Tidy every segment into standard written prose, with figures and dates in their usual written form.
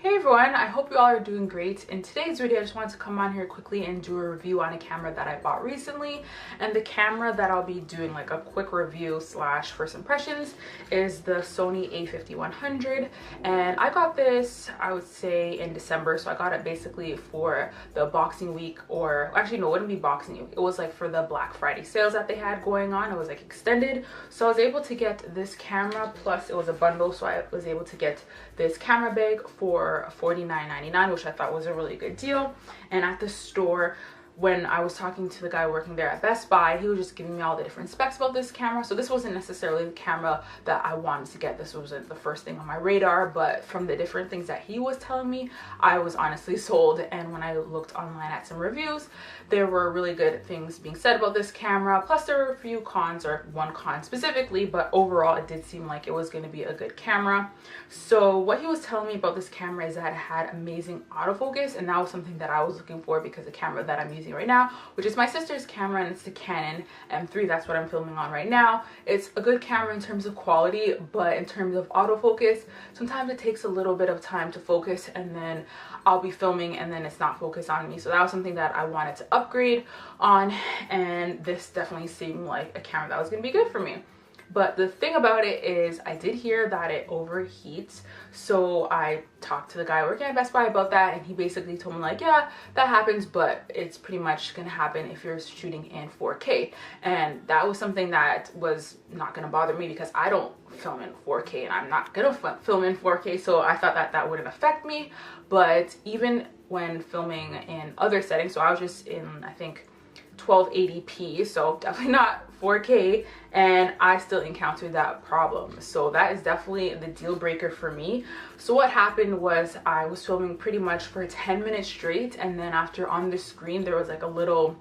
Hey everyone, I hope you all are doing great. In today's video, I just wanted to come on here quickly and do a review on a camera that I bought recently. And the camera that I'll be doing like a quick review slash first impressions is the Sony A5100. And I got this, I would say in December. So I got it basically for the Boxing Week, or actually no, it wouldn't be Boxing Week. It was like for the Black Friday sales that they had going on. It was like extended. So I was able to get this camera, plus it was a bundle. So I was able to get this camera bag for $49.99, which I thought was a really good deal. And at the store, when I was talking to the guy working there at Best Buy, he was just giving me all the different specs about this camera. So this wasn't necessarily the camera that I wanted to get. This wasn't the first thing on my radar, but from the different things that he was telling me, I was honestly sold. And when I looked online at some reviews, there were really good things being said about this camera. Plus there were a few cons, or one con specifically, but overall it did seem like it was going to be a good camera. So what he was telling me about this camera is that it had amazing autofocus, and that was something that I was looking for because the camera that I'm using right now, which is my sister's camera, and it's the Canon M3. That's what I'm filming on right now. It's a good camera in terms of quality, but in terms of autofocus, sometimes it takes a little bit of time to focus, and then I'll be filming and then it's not focused on me. So that was something that I wanted to upgrade on, and this definitely seemed like a camera that was going to be good for me. But the thing about it is I did hear that it overheats. So I talked to the guy working at Best Buy about that, and he basically told me like, yeah, that happens, but it's pretty much gonna happen if you're shooting in 4K. And that was something that was not gonna bother me because I don't film in 4K and I'm not gonna film in 4K. So I thought that that wouldn't affect me. But even when filming in other settings, so I was just in, I think, 1280p, so definitely not 4K, and I still encountered that problem. So that is definitely the deal breaker for me. So what happened was I was filming pretty much for 10 minutes straight, and then after on the screen there was like a little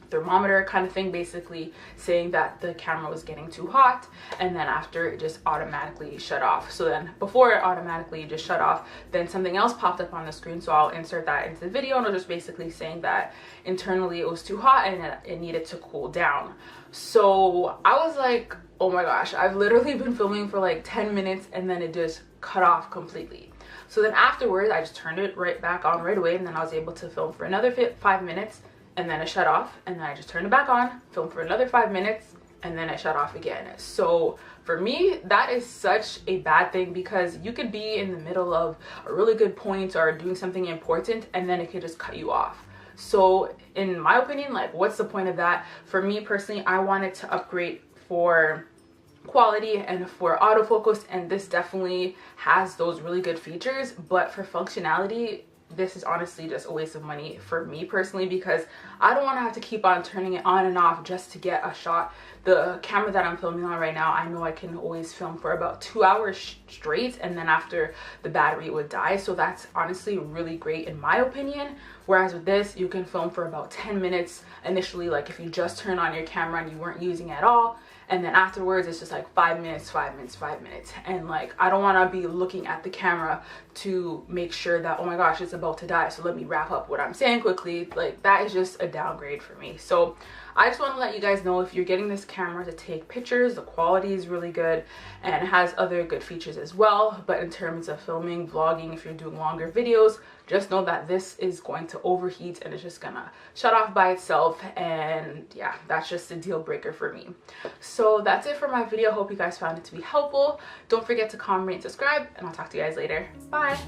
thermometer kind of thing basically saying that the camera was getting too hot, and then after it just automatically shut off. So then before it automatically just shut off, then something else popped up on the screen, so I'll insert that into the video, and it was just basically saying that internally it was too hot and it needed to cool down. So I was like, oh my gosh, I've literally been filming for like 10 minutes and then it just cut off completely. So then afterwards I just turned it right back on right away, and then I was able to film for another 5 minutes, and then it shut off, and then I just turned it back on, filmed for another 5 minutes, and then it shut off again. So for me, that is such a bad thing, because you could be in the middle of a really good point or doing something important, and then it could just cut you off. So in my opinion, like, what's the point of that? For me personally, I wanted to upgrade for quality and for autofocus, and this definitely has those really good features, but for functionality, this is honestly just a waste of money for me personally, because I don't want to have to keep on turning it on and off just to get a shot. The camera that I'm filming on right now, I know I can always film for about 2 hours straight, and then after the battery would die. So that's honestly really great in my opinion. Whereas with this, you can film for about 10 minutes initially, like if you just turn on your camera and you weren't using it at all, and then afterwards it's just like 5 minutes, 5 minutes, 5 minutes. And like, I don't want to be looking at the camera to make sure that, oh my gosh, it's about to die, so let me wrap up what I'm saying quickly. Like, that is just a downgrade for me. So I just want to let you guys know, if you're getting this camera to take pictures, the quality is really good and it has other good features as well. But in terms of filming, vlogging, if you're doing longer videos, just know that this is going to overheat and it's just gonna shut off by itself. And yeah, that's just a deal breaker for me. So that's it for my video. Hope you guys found it to be helpful. Don't forget to comment, rate, and subscribe, and I'll talk to you guys later. Bye.